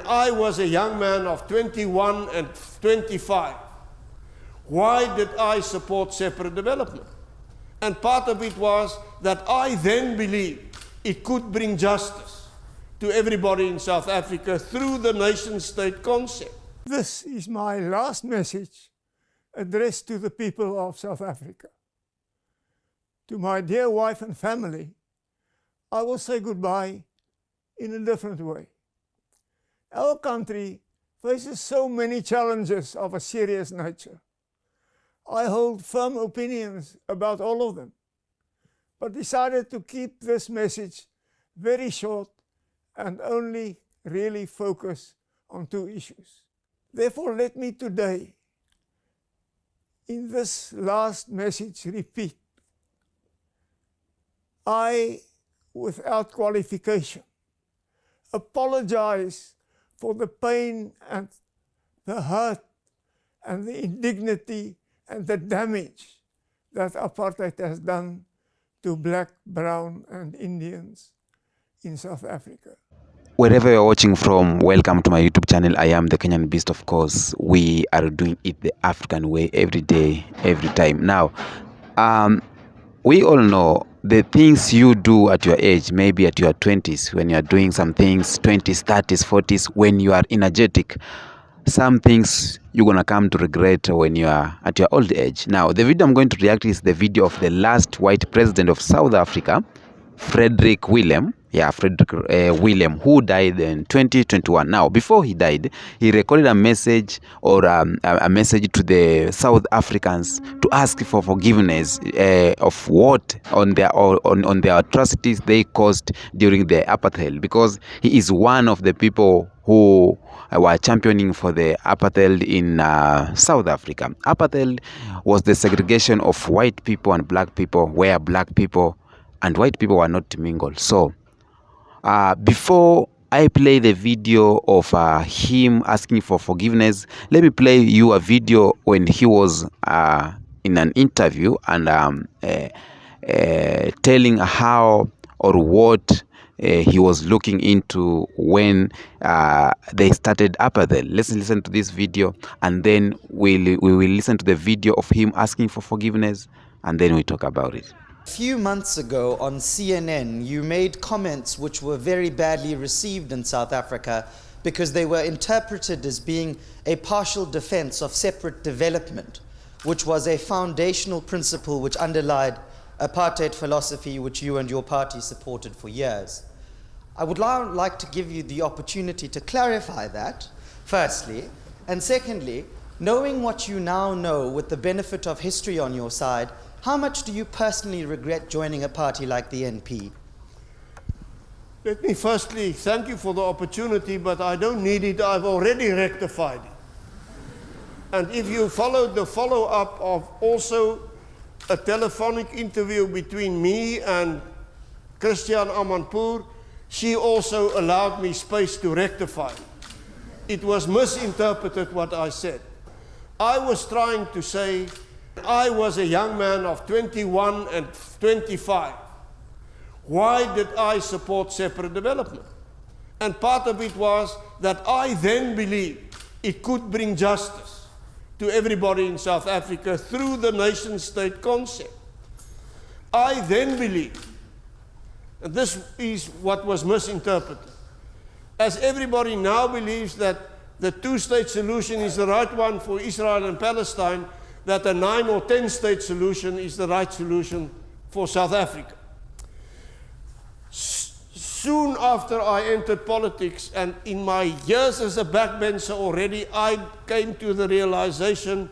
I was a young man of 21 and 25, why did I support separate development? And part of it was that I then believed it could bring justice to everybody in South Africa through the nation-state concept. This is my last message addressed to the people of South Africa. To my dear wife and family, I will say goodbye in a different way. Our country faces so many challenges of a serious nature. I hold firm opinions about all of them, but decided to keep this message very short and only really focus on two issues. Therefore, let me today, in this last message, repeat, I, without qualification, apologize for the pain and the hurt and the indignity and the damage that apartheid has done to black, brown and Indians in South Africa. Wherever you're watching from, welcome to my YouTube channel. I am the Kenyan Beast, of course. We are doing it the African way every day, every time. Now, we all know the things you do at your age, maybe at your 20s, when you are doing some things, 20s, 30s, 40s, when you are energetic. Some things you're going to come to regret when you are at your old age. Now, the video I'm going to react to is the video of the last white president of South Africa, Frederick Willem, who died in 2021. Now, before he died, he recorded a message or a message to the South Africans to ask for forgiveness of what on their atrocities they caused during the apartheid, because he is one of the people who were championing for the apartheid in South Africa. Apartheid was the segregation of white people and black people, where black people and white people were not mingled. So, before I play the video of him asking for forgiveness, let me play you a video when he was in an interview and telling how or what he was looking into when they started apartheid. Let's listen to this video, and then we will listen to the video of him asking for forgiveness, and then we talk about it. A few months ago on CNN, you made comments which were very badly received in South Africa because they were interpreted as being a partial defense of separate development, which was a foundational principle which underlied apartheid philosophy, which you and your party supported for years. I would now like to give you the opportunity to clarify that, firstly, and secondly, knowing what you now know with the benefit of history on your side, how much do you personally regret joining a party like the NP? Let me firstly thank you for the opportunity, but I don't need it. I've already rectified it. And if you followed the follow-up of also a telephonic interview between me and Christian Amanpour, she also allowed me space to rectify it. It was misinterpreted what I said. I was trying to say I was a young man of 21 and 25. Why did I support separate development? And part of it was that I then believed it could bring justice to everybody in South Africa through the nation-state concept. I then believed, and this is what was misinterpreted, as everybody now believes that the two-state solution is the right one for Israel and Palestine, that a 9 or 10 state solution is the right solution for South Africa. Soon after I entered politics, and in my years as a backbencher already, I came to the realization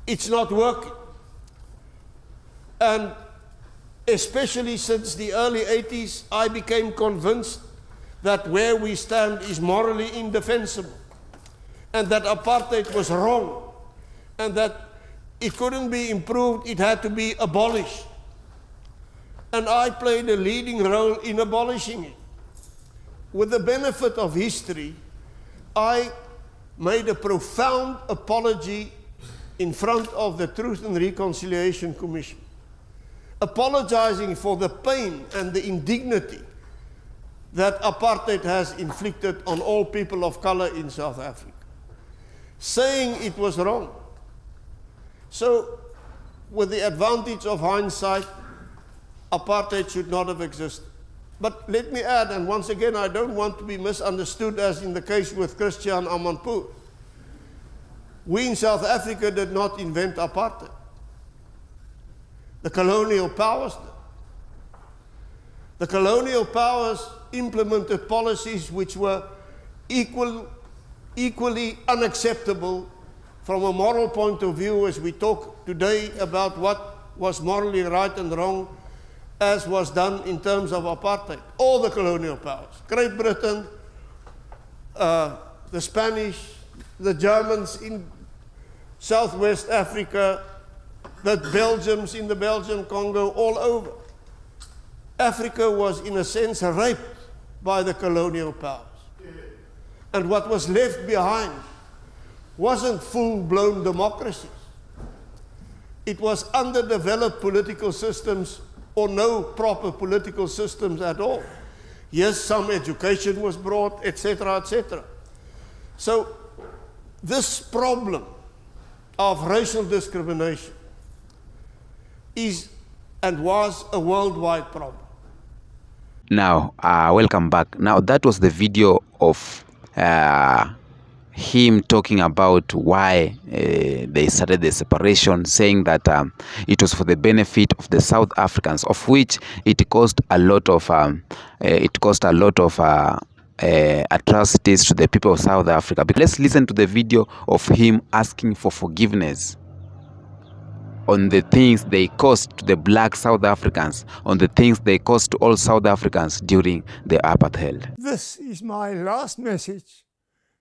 it's not working. And especially since the early 80s, I became convinced that where we stand is morally indefensible, and that apartheid was wrong, and that it couldn't be improved, it had to be abolished. And I played a leading role in abolishing it. With the benefit of history, I made a profound apology in front of the Truth and Reconciliation Commission, apologizing for the pain and the indignity that apartheid has inflicted on all people of color in South Africa, saying it was wrong. So, with the advantage of hindsight, apartheid should not have existed. But let me add, and once again, I don't want to be misunderstood as in the case with Christian Amanpour. We in South Africa did not invent apartheid. The colonial powers did. The colonial powers implemented policies which were equally unacceptable from a moral point of view as we talk today about what was morally right and wrong, as was done in terms of apartheid. All the colonial powers, Great Britain, the Spanish, the Germans in Southwest Africa, the Belgians in the Belgian Congo, all over. Africa was in a sense raped by the colonial powers. And what was left behind wasn't full-blown democracies. It was underdeveloped political systems or no proper political systems at all. Yes, some education was brought, etc., etc. So this problem of racial discrimination is and was a worldwide problem. Now, welcome back. Now, that was the video of him talking about why they started the separation, saying that it was for the benefit of the South Africans, of which it caused a lot of atrocities to the people of South Africa. But let's listen to the video of him asking for forgiveness on the things they caused to the black South Africans, on the things they caused to all South Africans during the apartheid. This is my last message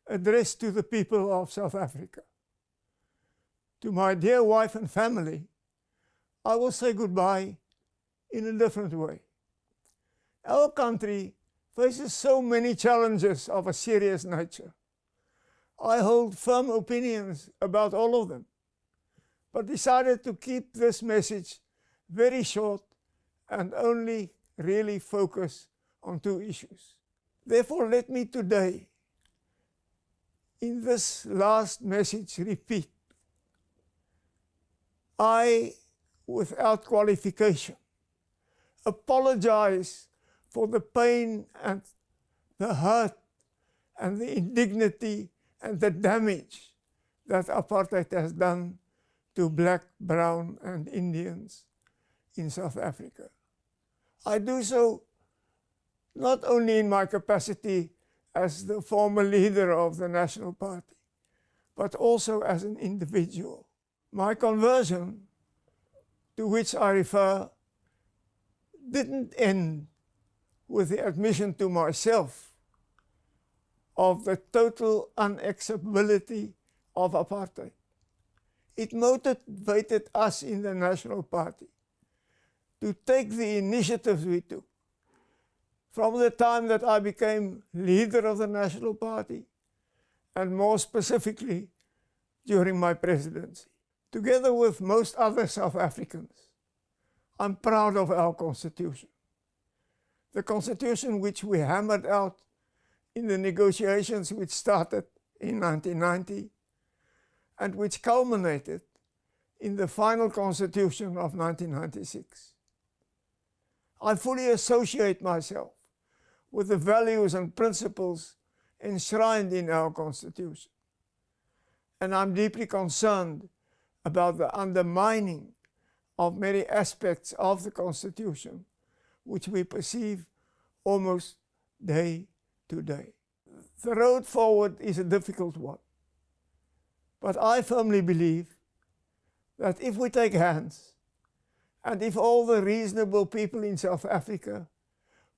addressed to the people of South Africa. To my dear wife and family, I will say goodbye in a different way. Our country faces so many challenges of a serious nature. I hold firm opinions about all of them, but decided to keep this message very short and only really focus on two issues. Therefore, let me today, in this last message, repeat. I, without qualification, apologize for the pain and the hurt and the indignity and the damage that apartheid has done to black, brown, and Indians in South Africa. I do so not only in my capacity as the former leader of the National Party, but also as an individual. My conversion, to which I refer, didn't end with the admission to myself of the total unacceptability of apartheid. It motivated us in the National Party to take the initiatives we took. From the time that I became leader of the National Party, and more specifically during my presidency. Together with most other South Africans, I'm proud of our Constitution. The Constitution which we hammered out in the negotiations which started in 1990 and which culminated in the final Constitution of 1996. I fully associate myself with the values and principles enshrined in our Constitution. And I'm deeply concerned about the undermining of many aspects of the Constitution, which we perceive almost day to day. The road forward is a difficult one, but I firmly believe that if we take hands, and if all the reasonable people in South Africa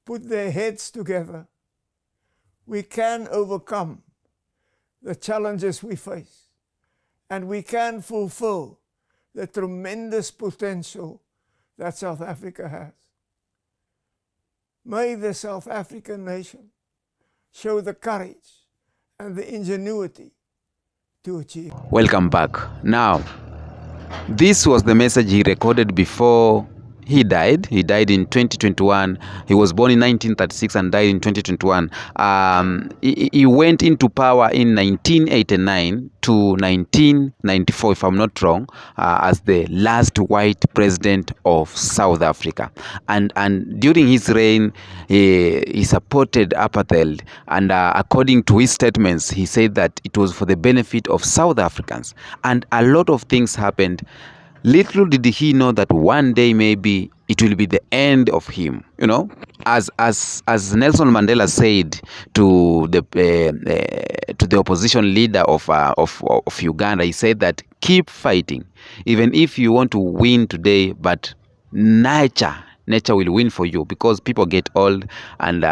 put their heads together, we can overcome the challenges we face, and we can fulfill the tremendous potential that South Africa has. May the South African nation show the courage and the ingenuity to achieve. Welcome back. Now, this was the message he recorded before he died. He died in 2021. He was born in 1936 and died in 2021. He went into power in 1989 to 1994, if I'm not wrong, as the last white president of South Africa. And during his reign, he supported apartheid. And according to his statements, he said that it was for the benefit of South Africans. And a lot of things happened. Little did he know that one day maybe it will be the end of him. You know, as Nelson Mandela said to the opposition leader of Uganda, he said that keep fighting, even if you want to win today, but nature will win for you, because people get old, and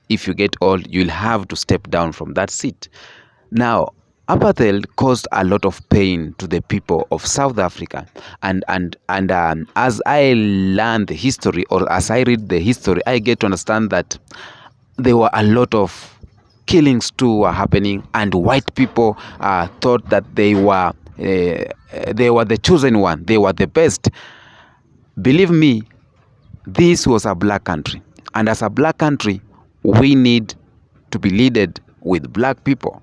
if you get old, you'll have to step down from that seat. Now, apartheid caused a lot of pain to the people of South Africa, and as I learned the history, or as I read the history, I get to understand that there were a lot of killings too were happening, and white people thought that they were the chosen one, they were the best. Believe me, this was a black country, and as a black country, we need to be led with black people,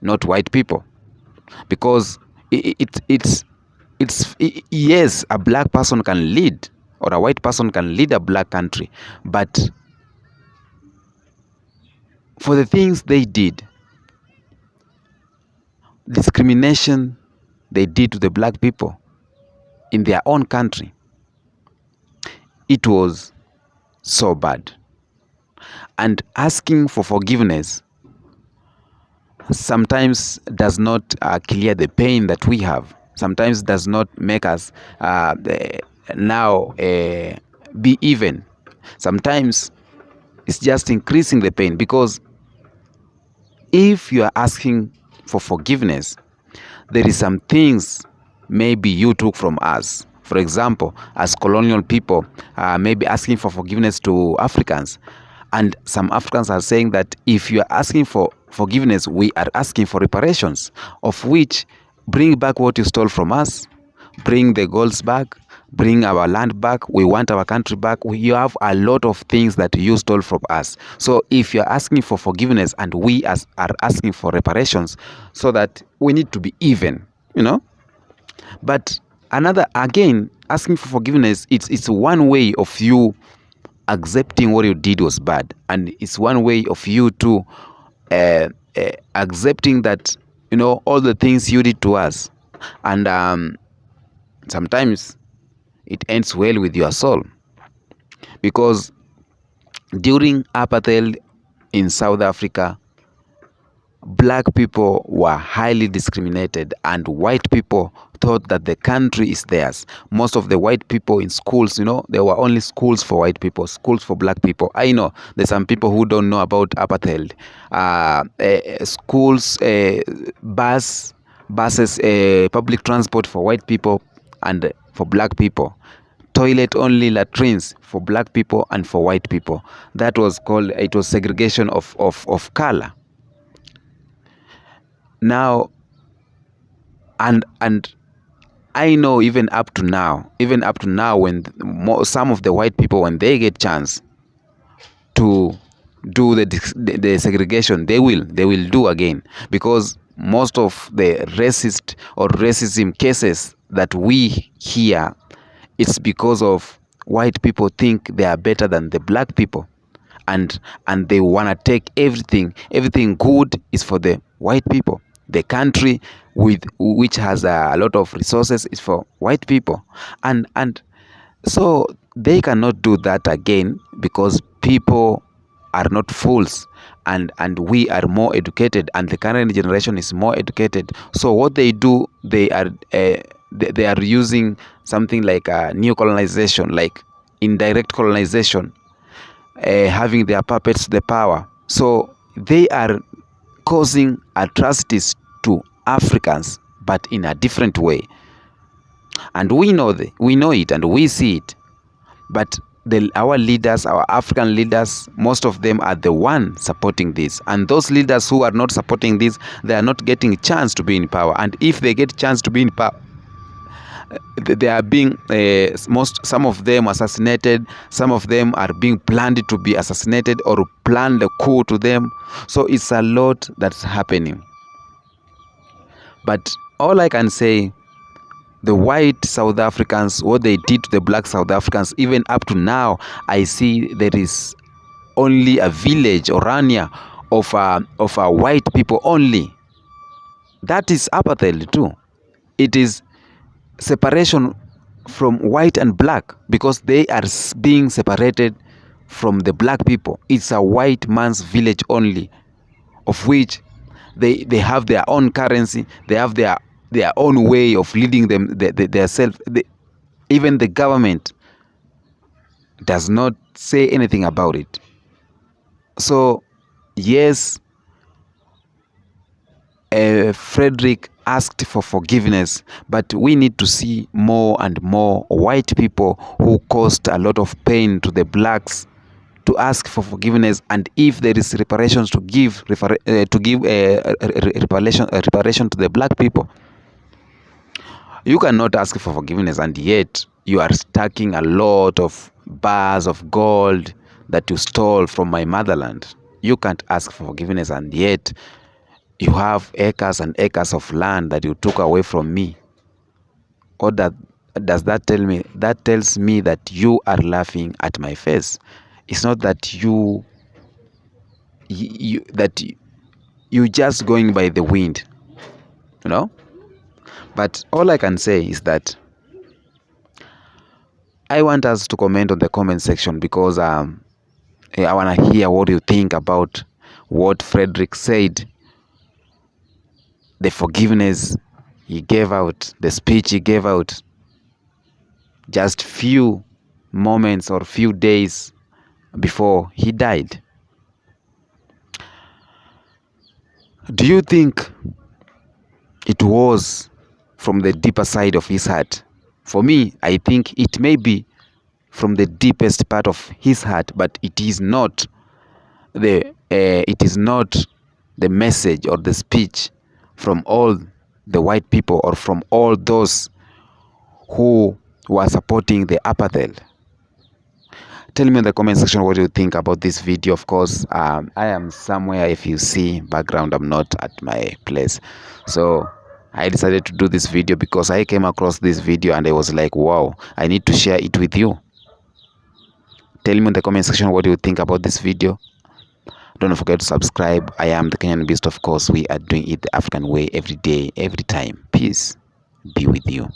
not white people, because yes, a black person can lead, or a white person can lead a black country, but for the things they did, discrimination they did to the black people in their own country, it was so bad. And asking for forgiveness sometimes does not clear the pain that we have. Sometimes does not make us now be even. Sometimes it's just increasing the pain, because if you are asking for forgiveness, there is some things maybe you took from us. For example, as colonial people, maybe asking for forgiveness to Africans. And some Africans are saying that if you are asking for forgiveness, we are asking for reparations, of which bring back what you stole from us, bring the golds back, bring our land back, we want our country back. You have a lot of things that you stole from us. So if you're asking for forgiveness and we are asking for reparations, so that we need to be even, you know. But another, again, asking for forgiveness, it's one way of you accepting what you did was bad, and it's one way of you to accepting that, you know, all the things you did to us, and sometimes it ends well with your soul, because during apartheid in South Africa, black people were highly discriminated, and white people thought that the country is theirs. Most of the white people in schools, you know, there were only schools for white people, schools for black people. I know there's some people who don't know about apartheid. Schools, buses, public transport for white people and for black people. Toilet only latrines for black people and for white people. That was called, it was segregation of color. Now, and I know even up to now, when some of the white people, when they get chance to do the segregation, they will do again, because most of the racist or racism cases that we hear, it's because of white people think they are better than the black people, and they want to take everything good is for the white people. The country which has a lot of resources is for white people, and so they cannot do that again, because people are not fools, and we are more educated, and the current generation is more educated. So what they do, they are using something like new colonization, like indirect colonization, having their puppets to the power. So they are causing atrocities to Africans, but in a different way. And we know it, and we see it. But our leaders, our African leaders, most of them are the ones supporting this. And those leaders who are not supporting this, they are not getting a chance to be in power. And if they get a chance to be in power, they are being some of them assassinated, some of them are being planned to be assassinated or planned a coup to them. So it's a lot that's happening. But all I can say, the white South Africans, what they did to the black South Africans, even up to now, I see there is only a village or area of white people only. That is apartheid too. It is separation from white and black, because they are being separated from the black people. It's a white man's village only, of which they have their own currency, they have their own way of leading them, their self. Even the government does not say anything about it. So yes, Frederick asked for forgiveness, but we need to see more and more white people who caused a lot of pain to the blacks to ask for forgiveness, and if there is reparations to give, reparation to the black people. You cannot ask for forgiveness, and yet you are stacking a lot of bars of gold that you stole from my motherland. You can't ask for forgiveness, and yet you have acres and acres of land that you took away from me. Or does that tell me? That tells me that you are laughing at my face. It's not that you just going by the wind, you know. But all I can say is that I want us to comment on the comment section, because I want to hear what you think about what Frederick said, the forgiveness he gave out, the speech he gave out just few moments or few days before he died. Do you think it was from the deeper side of his heart? For me, I think it may be from the deepest part of his heart, but it is not the message or the speech from all the white people or from all those who were supporting the apartheid. Tell me in the comment section what you think about this video. Of course, I am somewhere. If you see background, I'm not at my place. So I decided to do this video because I came across this video and I was like, wow, I need to share it with you. Tell me in the comment section what you think about this video. Don't forget to subscribe. I am the Kenyan Beast, of course. We are doing it the African way every day, every time. Peace be with you.